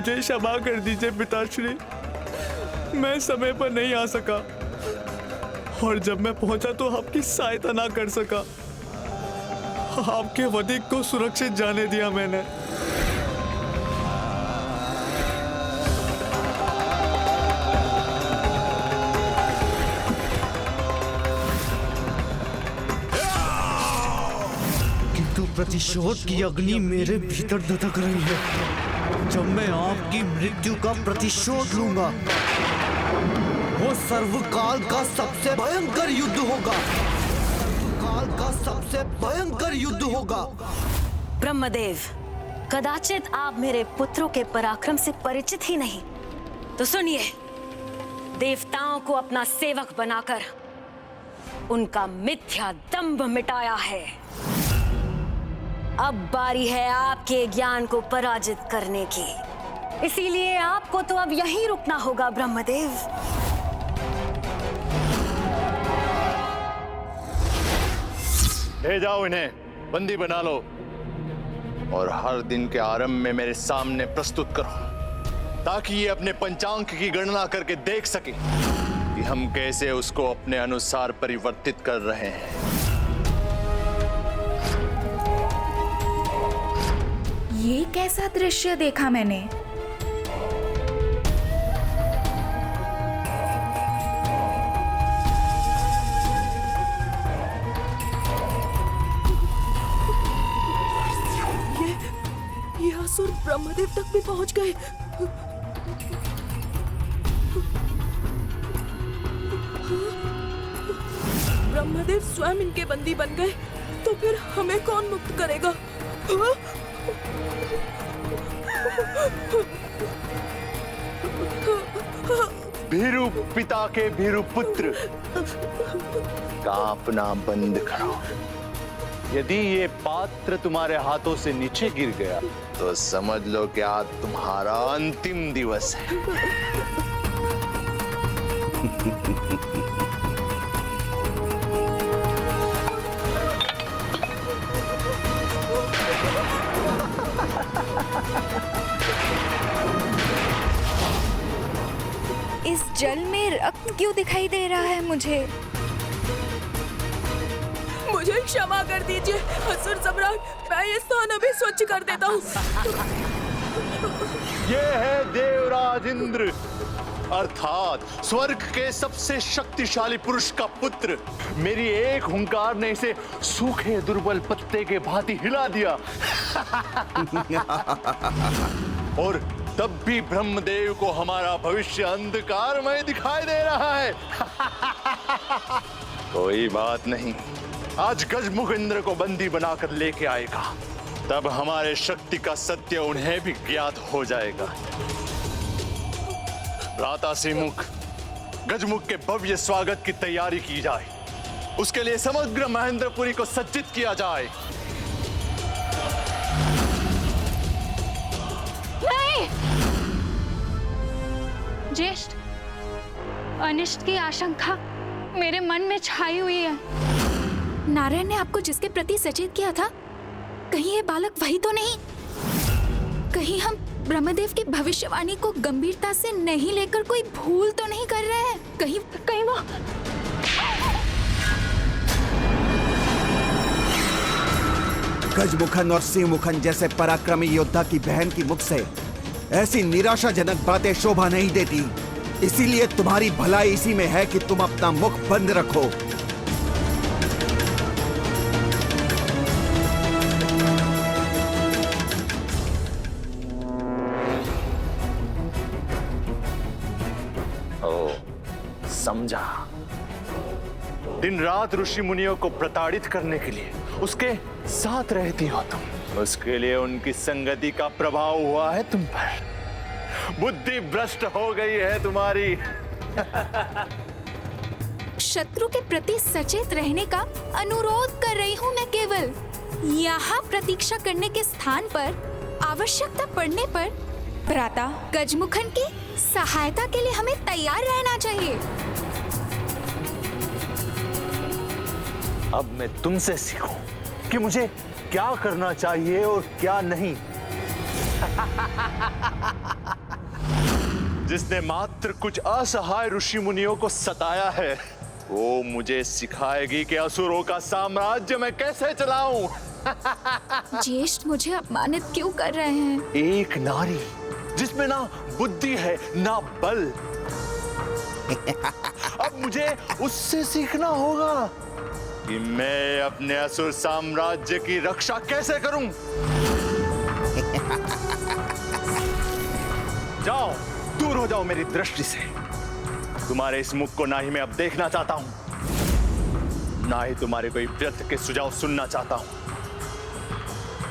मुझे क्षमा कर दीजिए पिताश्री। मैं समय पर नहीं आ सका और जब मैं पहुंचा तो आपकी सहायता ना कर सका। आपके वधिक को सुरक्षित जाने दिया मैंने। किंतु प्रतिशोध की अग्नि मेरे भीतर धधक रही है। जब मैं आपकी मृत्यु का प्रतिशोध लूंगा, वो सर्वकाल का सबसे भयंकर युद्ध होगा। सर्वकाल का सबसे भयंकर युद्ध होगा। ब्रह्मदेव, कदाचित आप मेरे पुत्रों के पराक्रम से परिचित ही नहीं, तो सुनिए, देवताओं को अपना सेवक बनाकर उनका मिथ्या दंभ मिटाया है। अब बारी है आपके ज्ञान को पराजित करने की। इसीलिए आपको तो अब यहीं रुकना होगा ब्रह्मदेव। ले जाओ इन्हें, बंदी बना लो और हर दिन के आरंभ में मेरे सामने प्रस्तुत करो, ताकि ये अपने पंचांग की गणना करके देख सके कि हम कैसे उसको अपने अनुसार परिवर्तित कर रहे हैं। ये कैसा दृश्य देखा मैंने? ये असुर ब्रह्मदेव तक भी पहुंच गए। ब्रह्मदेव स्वयं इनके बंदी बन गए, तो फिर हमें कौन मुक्त करेगा? भीरु पिता के भीरु पुत्र, कांपना बंद करो। यदि ये पात्र तुम्हारे हाथों से नीचे गिर गया तो समझ लो कि आज तुम्हारा अंतिम दिवस है। इस जल में रक्त क्यों दिखाई दे रहा है मुझे? मुझे क्षमा कर दीजिए असुर सम्राट, मैं ये स्थान अभी स्वच्छ कर देता हूँ। ये है देवराज इंद्र, अर्थात स्वर्ग के सबसे शक्तिशाली पुरुष का पुत्र। मेरी एक हुंकार ने इसे सूखे दुर्बल पत्ते के भांति हिला दिया। और तब भी ब्रह्मदेव को हमारा भविष्य अंधकारमय दिखाई दे रहा है। कोई बात नहीं, आज गजमुख इंद्र को बंदी बनाकर लेके आएगा, तब हमारे शक्ति का सत्य उन्हें भी ज्ञात हो जाएगा। भ्राता श्रीमुख, गजमुख के भव्य स्वागत की तैयारी की जाए। उसके लिए समग्र महेंद्रपुरी को सज्जित किया जाए। नहीं! ज्येष्ठ, अनिष्ट की आशंका मेरे मन में छाई हुई है। नारायण ने आपको जिसके प्रति सचेत किया था, कहीं ये बालक वही तो नहीं? कहीं हम ब्रह्मदेव की भविष्यवाणी को गंभीरता से नहीं लेकर कोई भूल तो नहीं कर रहे हैं? कहीं वो गजमुखन और सिंहमुखन जैसे पराक्रमी योद्धा की बहन की मुख से ऐसी निराशाजनक बातें शोभा नहीं देती। इसीलिए तुम्हारी भलाई इसी में है कि तुम अपना मुख बंद रखो। समझा। दिन रात ऋषि मुनियों को प्रताड़ित करने के लिए उसके साथ रहती हो तुम। उसके लिए उनकी संगति का प्रभाव हुआ है तुम पर। बुद्धि भ्रष्ट हो गई है तुम्हारी। शत्रु के प्रति सचेत रहने का अनुरोध कर रही हूँ मैं। केवल यहाँ प्रतीक्षा करने के स्थान पर आवश्यकता पड़ने पर भ्राता गजमुखन की सहायता के लिए हमें तैयार रहना चाहिए। अब मैं तुमसे सीखूं कि मुझे क्या करना चाहिए और क्या नहीं। जिसने मात्र कुछ असहाय ऋषि मुनियों को सताया है, वो मुझे सिखाएगी कि असुरों का साम्राज्य मैं कैसे चलाऊं। ज्येष्ठ मुझे अपमानित क्यों कर रहे हैं? एक नारी जिसमें ना बुद्धि है ना बल। अब मुझे उससे सीखना होगा कि मैं अपने असुर साम्राज्य की रक्षा कैसे करूं। जाओ, दूर हो जाओ मेरी दृष्टि से। तुम्हारे इस मुख को ना ही मैं अब देखना चाहता हूं, ना ही तुम्हारे कोई व्यर्थ के सुझाव सुनना चाहता हूं।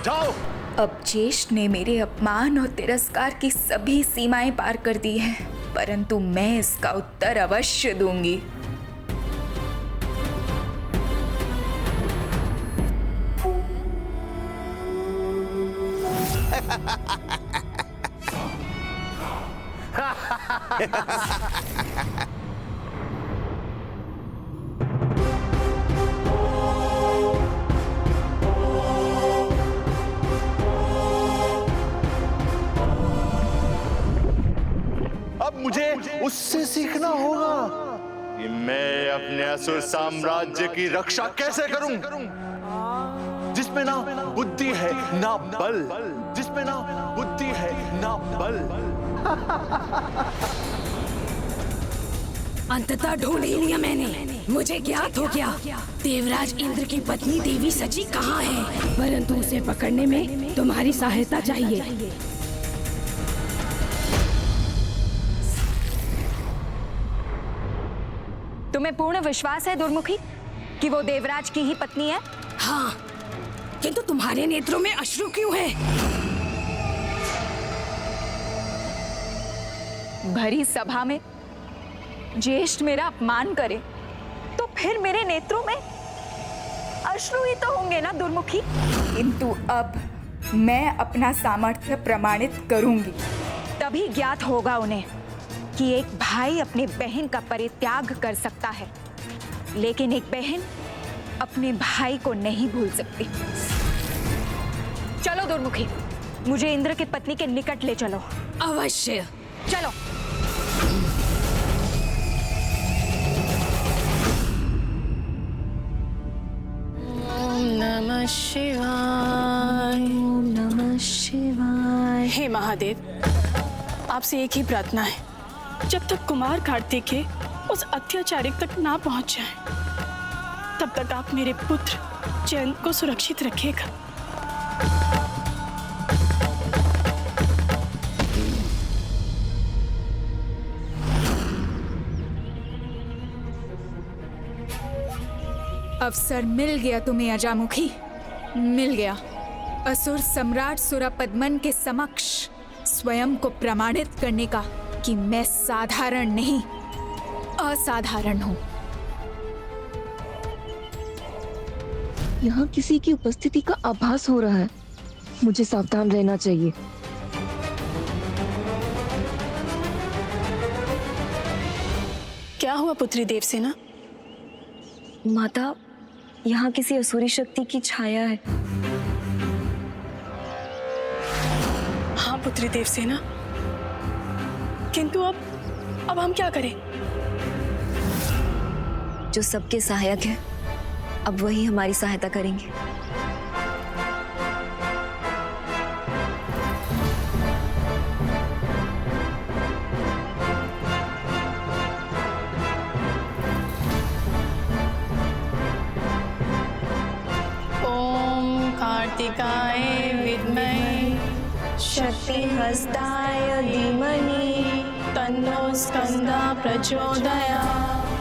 जाओ। अब ज्येष्ठ ने मेरे अपमान और तिरस्कार की सभी सीमाएं पार कर दी हैं, परंतु मैं इसका उत्तर अवश्य दूंगी। अब मुझे उससे सीखना होगा कि मैं अपने असुर साम्राज्य की रक्षा कैसे करूं, जिसमें ना बुद्धि है ना बल, जिसमें ना बुद्धि है ना बल। अंततः ढूंढ ही लिया मैंने। मुझे ज्ञात हो गया देवराज इंद्र की पत्नी देवी सची कहाँ है, परंतु उसे पकड़ने में तुम्हारी सहायता चाहिए। तुम्हें पूर्ण विश्वास है दुर्मुखी कि वो देवराज की ही पत्नी है? हाँ, किंतु तुम्हारे नेत्रों में अश्रु क्यों है? भरी सभा में ज्येष्ठ मेरा अपमान करे तो फिर मेरे नेत्रों में अश्रु ही तो होंगे ना दुर्मुखी। किंतु अब मैं अपना सामर्थ्य प्रमाणित करूंगी। तभी ज्ञात होगा उन्हें कि एक भाई अपनी बहन का परित्याग कर सकता है, लेकिन एक बहन अपने भाई को नहीं भूल सकती। चलो दुर्मुखी, मुझे इंद्र की पत्नी के निकट ले चलो। अवश्य, चलो। ओम नमः शिवाय, ओम नमः शिवाय। हे महादेव, आपसे एक ही प्रार्थना है, जब तक कुमार कार्तिकेय उस अत्याचारी तक ना पहुंच जाए, तब तक आप मेरे पुत्र जयंत को सुरक्षित रखिएगा। अवसर मिल गया तुम्हें अजामुखी, मिल गया। असुर सम्राट सुरपद्मन के समक्ष स्वयं को प्रमाणित करने का कि मैं साधारण नहीं असाधारण हूं। यहाँ किसी की उपस्थिति का आभास हो रहा है, मुझे सावधान रहना चाहिए। क्या हुआ पुत्री देवसेना? माता, यहाँ किसी असुरी शक्ति की छाया है। हाँ पुत्री देवसेना, किंतु अब हम क्या करें? जो सबके सहायक है, अब वही हमारी सहायता करेंगे। ओम कार्तिकाय विद्महे शक्तिहस्ताय धीमहि तन्नो स्कंदः प्रचोदयात्।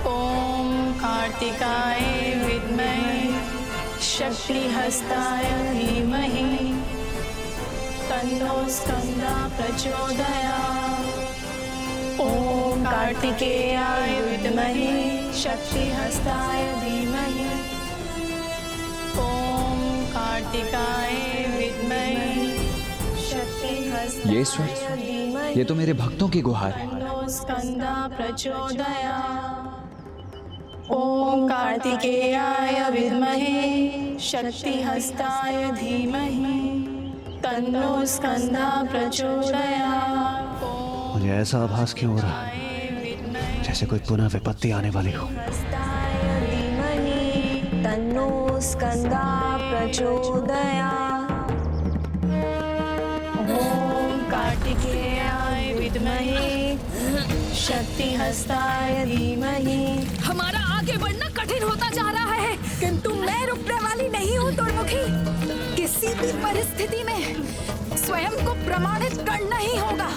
ओम कार्तिकाय विद्महे शक्तिहस्ताय धीमहि तन्नो स्कंदः प्रचोदयात्। ओम कार्तिकेयाय विद्महे शक्तिहस्ताय धीमहि ओम कार्तिकाय विद्महे शक्तिहस्ताय ये स्वर, ये तो मेरे भक्तों की गुहार है। स्कंदः प्रचोदयात्। ओम कार्तिकेयाय विद्महे शक्तिहस्ताय धीमहि तन्नो स्कंदः प्रचोदयात्। मुझे ऐसा आभास क्यों हो रहा है जैसे कोई पुनः विपत्ति आने वाली हो? तन्नो स्कंदा प्रचोदयात्। ओम कार्तिकेयाय विद्महे शक्तिहस्ताय धीमहि। हमारा आगे बढ़ना कठिन होता जा रहा है, किंतु मैं रुकने वाली नहीं हूँ दुर्मुखी। किसी भी परिस्थिति में स्वयं को प्रमाणित करना ही होगा।